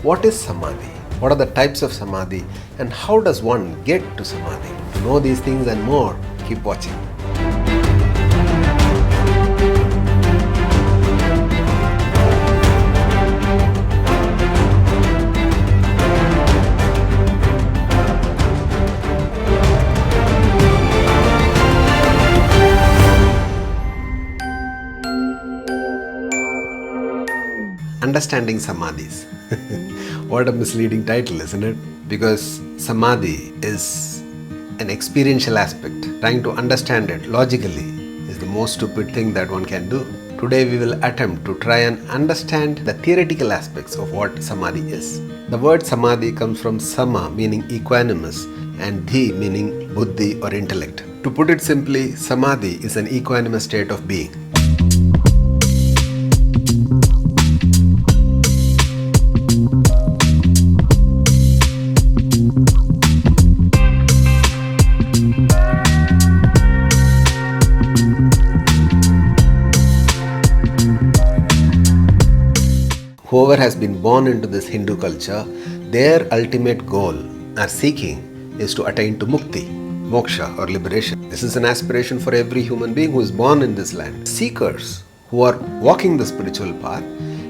What is Samadhi? What are the types of Samadhi? And how does one get to Samadhi? To know these things and more, keep watching. Understanding Samadhis. What a misleading title, isn't it? Because Samadhi is an experiential aspect. Trying to understand it logically is the most stupid thing that one can do. Today we will attempt to try and understand the theoretical aspects of what Samadhi is. The word Samadhi comes from Sama, meaning equanimous, and Dhi, meaning Buddhi or intellect. To put it simply, Samadhi is an equanimous state of being. Whoever has been born into this Hindu culture, their ultimate goal or seeking is to attain to mukti, moksha or liberation. This is an aspiration for every human being who is born in this land. Seekers who are walking the spiritual path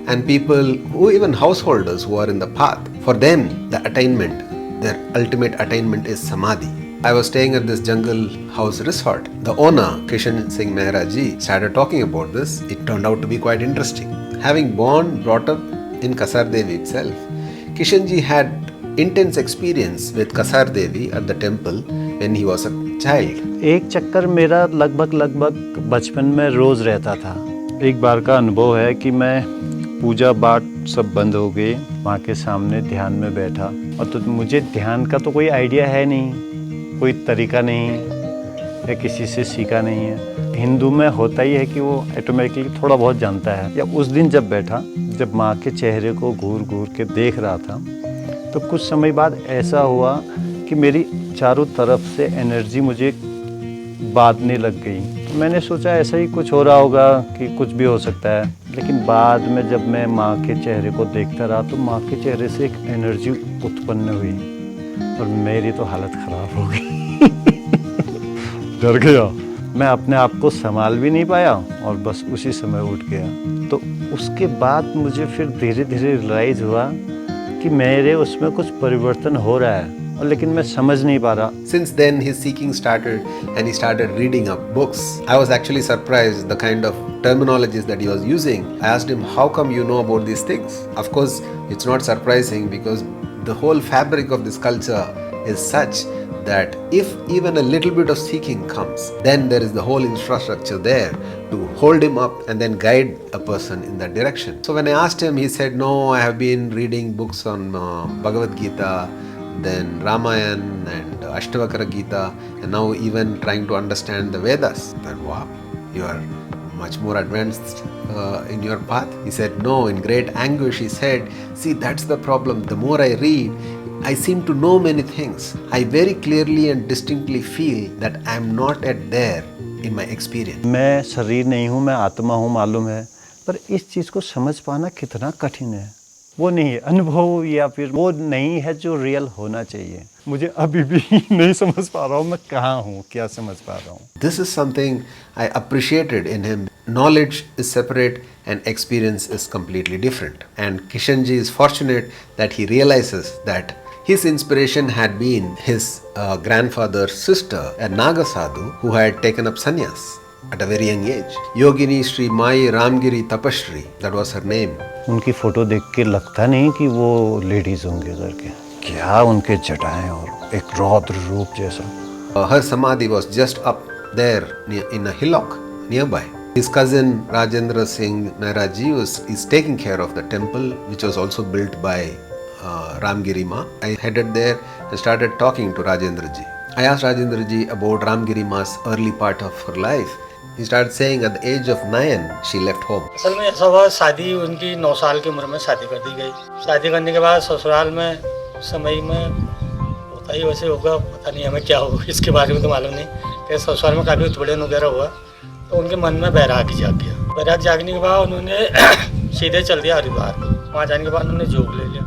and people who, even householders who are in the path, for them the attainment, their ultimate attainment is Samadhi. I was staying at this jungle house resort. The owner, Kishen Mehra ji, started talking about this. It turned out to be quite interesting. Having brought up in Kasar Devi itself, Kishen ji had intense experience with Kasar Devi at the temple when he was a child. एक चक्कर मेरा लगभग बचपन में रोज़ रहता था। एक बार का अनुभव है कि मैं पूजा पाठ सब बंद हो गए, माँ के सामने ध्यान में बैठा और तो मुझे ध्यान का तो कोई आइडिया है नहीं, कोई तरीका नहीं या किसी से सीखा नहीं है। हिंदू में होता ही है कि वो ऑटोमेटिकली थोड़ा बहुत जानता है। या उस दिन जब बैठा, जब माँ के चेहरे को घूर घूर के देख रहा था, तो कुछ समय बाद ऐसा हुआ कि मेरी चारों तरफ से एनर्जी मुझे बांधने लग गई। मैंने सोचा ऐसा ही कुछ हो रहा होगा कि कुछ भी हो सकता है, लेकिन बाद में जब मैं माँ के चेहरे को देखता रहा तो माँ के चेहरे से एक एनर्जी उत्पन्न हुई और मेरी तो हालत ख़राब हो गई। डर गया, मैं अपने आप को संभाल भी नहीं पाया और बस उसी समय उठ गया। तो उसके बाद मुझे फिर धीरे धीरे रियलाइज़ हुआ कि मेरे उसमें कुछ परिवर्तन हो रहा है और लेकिन मैं समझ नहीं पा रहा। Since then his seeking started and he started reading up books. I was actually surprised the kind of terminologies that he was using. I asked him, how come you know about these things? Of course, it's not surprising because the whole fabric of this culture is such that if even a little bit of seeking comes, then there is the whole infrastructure there to hold him up and then guide a person in that direction. So when I asked him, he said, no, I have been reading books on Bhagavad Gita, then Ramayana and Ashtavakara Gita, and now even trying to understand the Vedas. Then wow, you are much more advanced in your path. He said, no, in great anguish he said, see, that's the problem. The more I read, I seem to know many things. I very clearly and distinctly feel that I am not at there in my experience. मैं शरीर नहीं हूँ, मैं आत्मा हूँ, मालूम है, पर इस चीज़ को समझ पाना कितना कठिन है। वो नहीं है अनुभव या फिर वो नहीं है जो रियल होना चाहिए। मुझे अभी भी नहीं समझ पा रहा हूँ मैं कहाँ हूँ, क्या समझ पा रहा हूँ। This is something I appreciated in him. Knowledge is separate and experience is completely different. And Kishen ji is fortunate that he realizes that his inspiration had been his grandfather's sister, a Naga sadhu who had taken up sannyas at a very young age. Yogini Sri Mai Ramgiri Tapashri, that was her name. उनकी photo देख के लगता नहीं कि वो ladies होंगे करके, क्या उनके जटाएं और एक रौद्र रूप जैसा। Her samadhi was just up there in a hillock nearby. His cousin Rajendra Singh Mehra ji is taking care of the temple, which was also built by Ramgiri Ma. I headed there and started talking to Rajendra ji. I asked Rajendra ji about Ramgiri Ma's early part of her life. He started saying at the age of 9 she left home. असल में ऐसा हुआ, शादी उनकी 9 साल की उम्र में शादी कर दी गई। शादी करने के बाद ससुराल में समय में होता ही वैसे होगा, पता नहीं हमें क्या होगा इसके बारे में तो मालूम नहीं। कि ससुराल में काफ़ी उत्पीड़न वगैरह हुआ तो उनके मन में बैराग जाग गया। बैराग जागने के बाद उन्होंने सीधे चल दिया हरिद्वार। वहाँ जाने के बाद उन्होंने जोग ले लिया।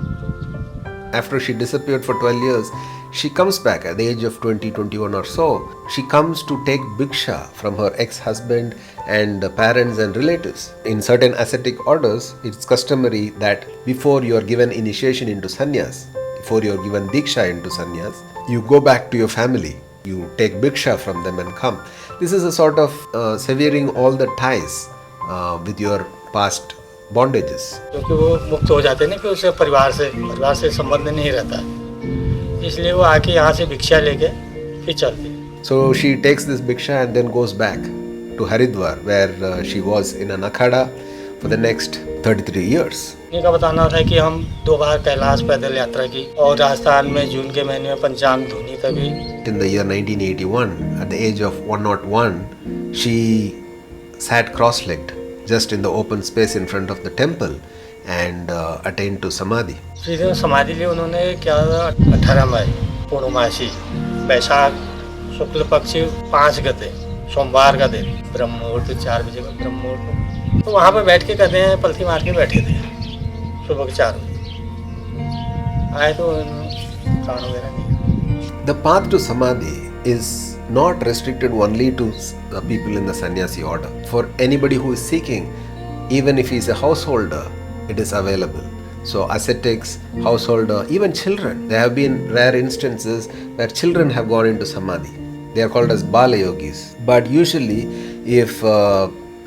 After she disappeared for 12 years, she comes back at the age of 20, 21 or so. She comes to take bhiksha from her ex-husband and parents and relatives. In certain ascetic orders, it's customary that before you are given initiation into sannyas, before you are given diksha into sannyas, you go back to your family. You take bhiksha from them and come. This is a sort of severing all the ties with your past bondages. क्योंकि वो मुक्त हो जाते हैं ना, फिर उसे परिवार से संबंध नहीं रहता, इसलिए वो आके यहाँ से भिक्षा लेके फिर चलती है. So she takes this bhiksha and then goes back to Haridwar, where she was in an akhada for the next 33 years. इनका बताना था कि हम 2 बार कैलाश पैदल यात्रा की और राजस्थान में जून के महीने में पंचांग धुनी तभी. In the year 1981, at the age of 101, she sat cross-legged just in the open space in front of the temple and attained to Samadhi. Shri समाधि लिए उन्होंने क्या 18 मई पूर्णमासी बैसाख शुक्ल पक्ष 5 गते सोमवार का दिन ब्रह्म मुहूर्त 4 बजे का ब्रह्म मुहूर्त, तो वहाँ पे बैठ के कहते हैं पलथी मार के बैठे थे सुबह के 4 बजे आए तो प्राण वगैरह नहीं. The path to Samadhi is not restricted only to the people in the sannyasi order. For anybody who is seeking, even if he is a householder, it is available. So ascetics, householder, even children. There have been rare instances where children have gone into Samadhi. They are called as Bala Yogis. But usually, if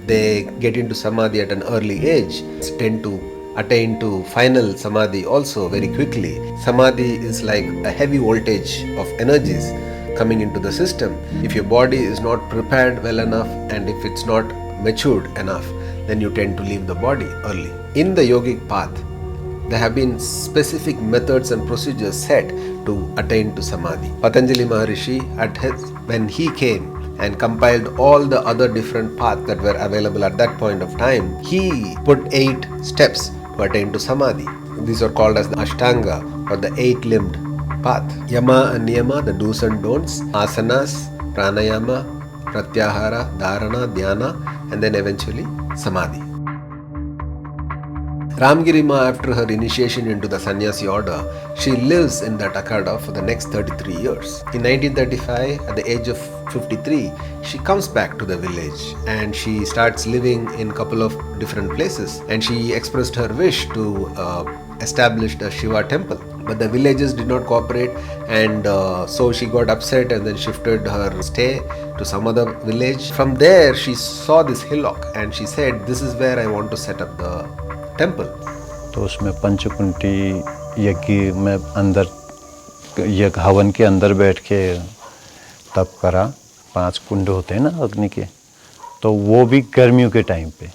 they get into Samadhi at an early age, tend to attain to final Samadhi also very quickly. Samadhi is like a heavy voltage of energies coming into the system. If your body is not prepared well enough and if it's not matured enough, then you tend to leave the body early. In the yogic path, there have been specific methods and procedures set to attain to Samadhi. Patanjali Maharishi, when he came and compiled all the other different paths that were available at that point of time, he put 8 steps to attain to Samadhi. These are called as the Ashtanga or the 8-limbed path. Yama and Niyama, the do's and don'ts, asanas, pranayama, pratyahara, dharana, dhyana, and then eventually Samadhi. Ramgiri Ma, after her initiation into the sannyasi order, she lives in that akhada for the next 33 years. In 1935, at the age of 53, she comes back to the village and she starts living in a couple of different places, and she expressed her wish to establish the Shiva temple. But the villagers did not cooperate, and so she got upset and then shifted her stay to some other village. From there, she saw this hillock and she said, "This is where I want to set up the temple." तो उसमें पंचकुंटी यज्ञ में अंदर यज्ञ हवन के अंदर बैठ के तप करा. 5 कुंड होते हैं ना अग्नि के, तो वो भी गर्मियों के टाइम पे,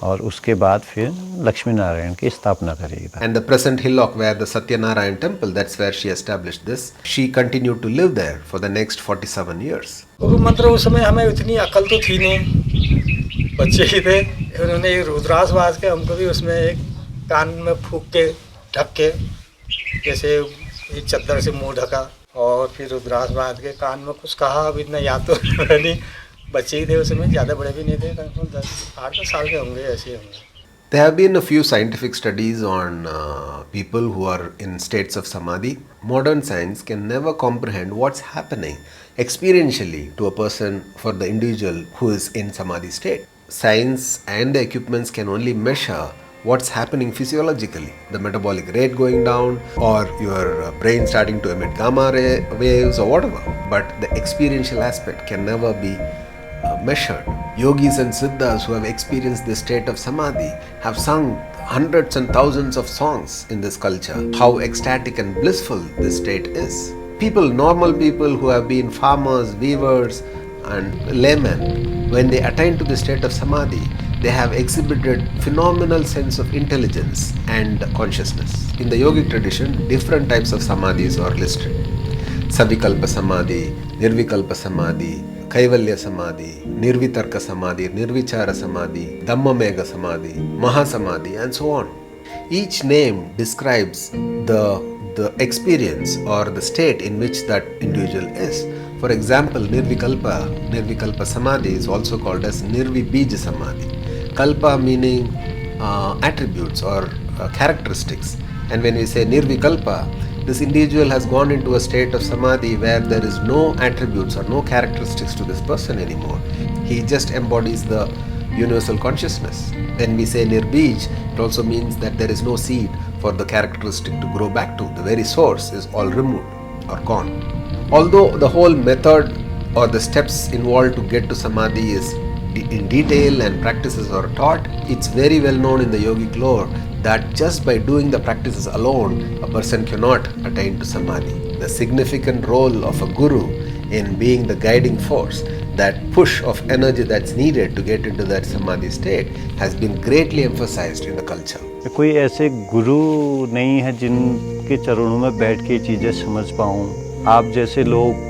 और उसके बाद फिर लक्ष्मी नारायण की स्थापना करेगी. And the present hillock where the Satyanarayan temple, that's where she established this. She continued to live there for the next 47 years. मतलब उस समय हमें इतनी अकल तो थी नहीं, बच्चे ही थे. उन्होंने एक रुद्राक्ष बांध के हमको भी उसमें एक कान में फूंक के ढक के, जैसे एक चद्दर से मुंह ढका और फिर रुद्राक्ष बांध के कान में कुछ कहा. अब इतना याद तो नहीं, बच्चे ही थे उस समय, ज़्यादा बड़े भी नहीं थे, 8-10 साल के होंगे, ऐसे ही होंगे. There have been a few scientific studies on people who are in states of Samadhi. Modern science can never comprehend what's happening experientially to a person, for the individual who is in Samadhi state. Science and the equipments can only measure what's happening physiologically, the metabolic rate going down or your brain starting to emit gamma ray waves or whatever. But the experiential aspect can never be measured. Yogis and Siddhas who have experienced this state of Samadhi have sung hundreds and thousands of songs in this culture, how ecstatic and blissful this state is. People, normal people who have been farmers, weavers and laymen, when they attain to the state of Samadhi, they have exhibited phenomenal sense of intelligence and consciousness. In the yogic tradition, different types of Samadhis are listed. Savikalpa Samadhi, Nirvikalpa Samadhi, Kaivalya Samadhi, Nirvitarka Samadhi, Nirvichara Samadhi, Dhammamega Samadhi, Mahasamadhi, and so on. Each name describes the experience or the state in which that individual is. For example, Nirvikalpa Samadhi is also called as Nirvibija Samadhi. Kalpa meaning attributes or characteristics, And when we say nirvikalpa, this individual has gone into a state of samadhi where there is no attributes or no characteristics to this person anymore. He just embodies the universal consciousness. When we say nirbij, it also means that there is no seed for the characteristic to grow back to. The very source is all removed or gone. Although the whole method or the steps involved to get to samadhi is in detail and practices are taught, it's very well known in the yogic lore that just by doing the practices alone, a person cannot attain to samadhi. The significant role of a guru in being the guiding force, that push of energy that's needed to get into that samadhi state, has been greatly emphasized in the culture. कोई ऐसे गुरु नहीं है जिनके चरणों में बैठ के चीज़ें समझ पाऊँ। आप जैसे लोग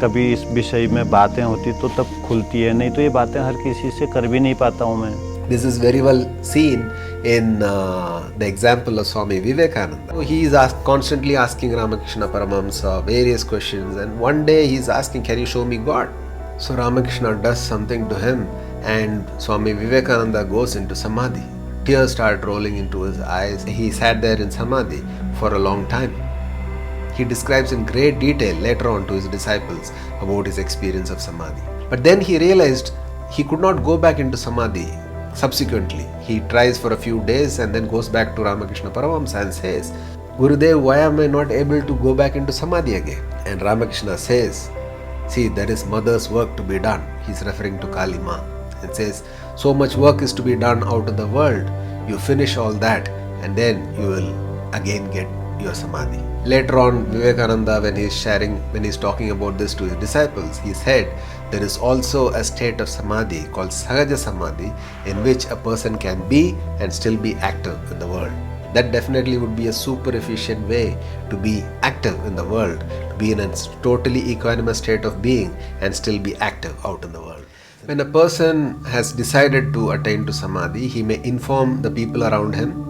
कभी इस विषय में बातें होती तो तब खुलती है, नहीं तो ये बातें हर किसी से कर भी नहीं पाता हूँ मैं। This is very well seen in the example of Swami Vivekananda. He is constantly asking Ramakrishna Paramahamsa various questions, and one day he is asking, can you show me God? So Ramakrishna does something to him and Swami Vivekananda goes into samadhi. Tears start rolling into his eyes. He sat there in samadhi for a long time. He describes in great detail later on to his disciples about his experience of samadhi. But then he realized he could not go back into samadhi. Subsequently, he tries for a few days and then goes back to Ramakrishna Paramahamsa and says, Gurudev, why am I not able to go back into samadhi again? And Ramakrishna says, see, there is mother's work to be done. He's referring to Kali Ma. It says, so much work is to be done out in the world. You finish all that and then you will again get your samadhi. Later on, Vivekananda, when he's talking about this to his disciples, he said, there is also a state of samadhi called Sahaja Samadhi in which a person can be and still be active in the world. That definitely would be a super efficient way to be active in the world, to be in a totally equanimous state of being and still be active out in the world. When a person has decided to attain to samadhi, he may inform the people around him.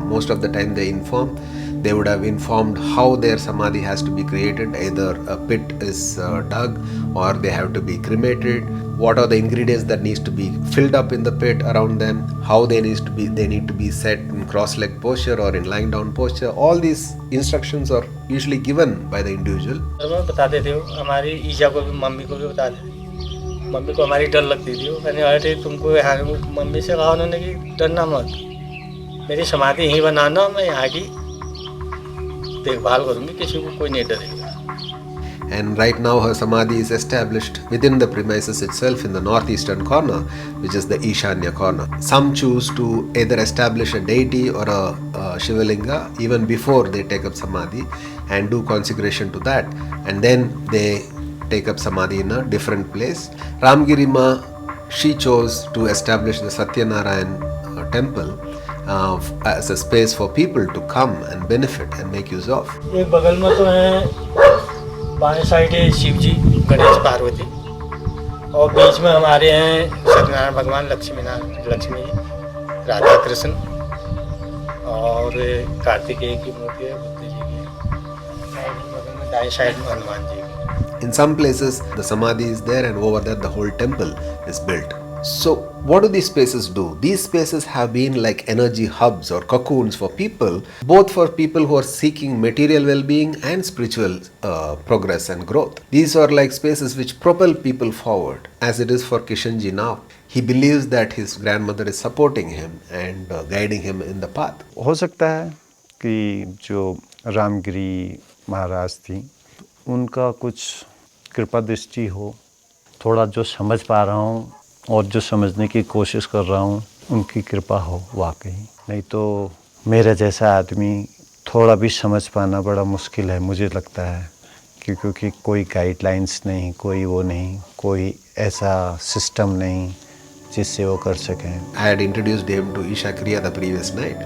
Most of the time they inform. They would have informed how their samadhi has to be created. Either a pit is dug or they have to be cremated. What are the ingredients that needs to be filled up in the pit around them? How they need to be set in cross-leg posture or in lying down posture. All these instructions are usually given by the individual. मैं बता देती हूँ, हमारी ईजा को भी mummy को भी बता देती। मम्मी को हमारी डर लगती थी। वो कहने वाले थे तुमको यहाँ मम्मी से कहा उन्होंने कि डरना मत, मेरी समाधि यहीं बनाना, मैं यहाँ की देखभाल करूँगी, किसी को कोई नहीं डरेगा. And right now her samadhi is established within the premises itself in the northeastern corner, which is the Ishanya corner. Some choose to either establish a deity or a Shivalinga even before they take up samadhi and do consecration to that, and then they take up samadhi in a different place. Ramgiri Ma, she chose to establish the Satyanarayan temple as a space for people to come and benefit and make use of. एक बगल में तो है बाएं side है शिव जी, गणेश, पार्वती, और बीच में हमारे हैं सत्यनारायण भगवान, लक्ष्मी, राधा कृष्ण, और कार्तिकेय की मूर्ति है, बुद्ध जी की, बगल में दाएं साइड में हनुमान जी की. In some places the samadhi is there and over there the whole temple is built. So what do these spaces do? These spaces have been like energy hubs or cocoons for people, both for people who are seeking material well-being and spiritual progress and growth. These are like spaces which propel people forward, as it is for Kishen ji now. He believes that his grandmother is supporting him and guiding him in the path. हो सकता है कि जो रामगिरी महाराज थी उनका कुछ कृपा दृष्टि हो, थोड़ा जो समझ पा रहा हूँ और जो समझने की कोशिश कर रहा हूँ उनकी कृपा हो वाकई, नहीं तो मेरा जैसा आदमी थोड़ा भी समझ पाना बड़ा मुश्किल है मुझे लगता है, क्योंकि कोई गाइडलाइंस नहीं, कोई वो नहीं, कोई ऐसा सिस्टम नहीं जिससे वो कर सकें. I had introduced him to Isha Kriya the previous night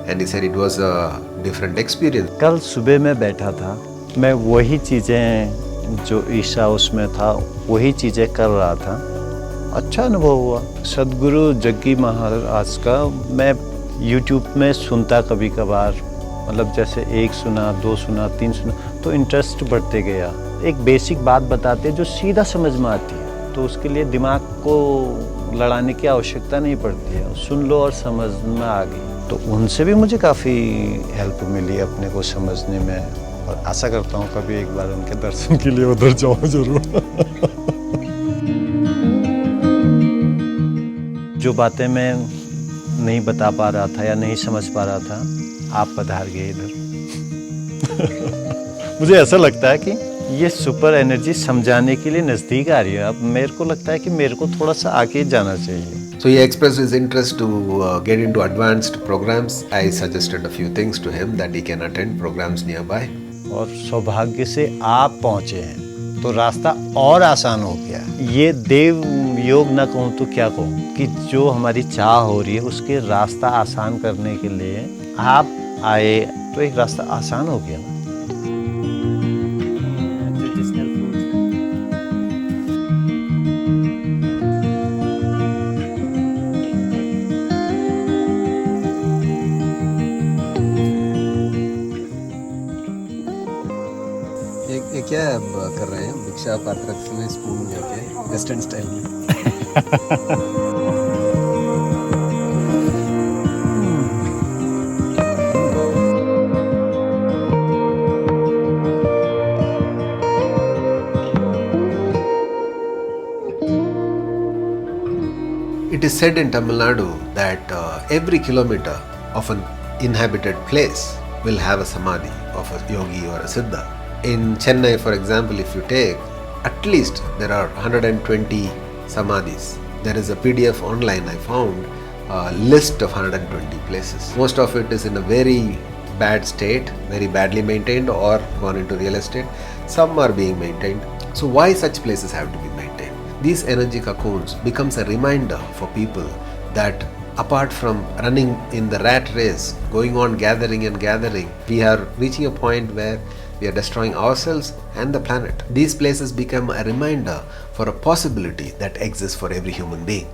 and he said it was a different experience. कल सुबह मैं बैठा था, मैं वही चीज़ें जो ईशा उसमें था वही चीज़ें कर रहा था. अच्छा अनुभव हुआ. सदगुरु जग्गी महाराज का मैं YouTube में सुनता कभी कभार, मतलब जैसे एक सुना, दो सुना, तीन सुना तो इंटरेस्ट बढ़ते गया. एक बेसिक बात बताते जो सीधा समझ में आती है, तो उसके लिए दिमाग को लड़ाने की आवश्यकता नहीं पड़ती है, सुन लो और समझ में आ गई. तो उनसे भी मुझे काफ़ी हेल्प मिली अपने को समझने में, और आशा करता हूँ कभी एक बार उनके दर्शन के लिए उधर जाऊँ जरूर। जो बातें मैं नहीं बता पा रहा था या नहीं समझ पा रहा था, आप पधार गए इधर। मुझे ऐसा लगता है कि ये सुपर एनर्जी समझाने के लिए नज़दीक आ रही है। अब मेरे को लगता है कि मेरे को थोड़ा सा आगे जाना चाहिए। So he expressed his interest to get into advanced programs. I suggested a few things to him that he can attend programs nearby. और सौभाग्य से आप पहुँचे हैं तो रास्ता और आसान हो गया। ये देव योग न कहूँ तो क्या कहूँ कि जो हमारी चाह हो रही है उसके रास्ता आसान करने के लिए आप आए तो एक रास्ता आसान हो गया ना। ये क्या कर रहे हैं? भिक्षा पात्र में स्पून लेके वेस्टर्न स्टाइल में। It is said in Tamil Nadu that every kilometer of an inhabited place will have a samadhi of a yogi or a siddha. In Chennai, for example, if you take, at least there are 120 samadhis. There is a PDF online I found, a list of 120 places. Most of it is in a very bad state, very badly maintained or gone into real estate. Some are being maintained. So why such places have to be maintained? These energy cocoons becomes a reminder for people that apart from running in the rat race, going on gathering and gathering, we are reaching a point where we are destroying ourselves and the planet. These places become a reminder for a possibility that exists for every human being.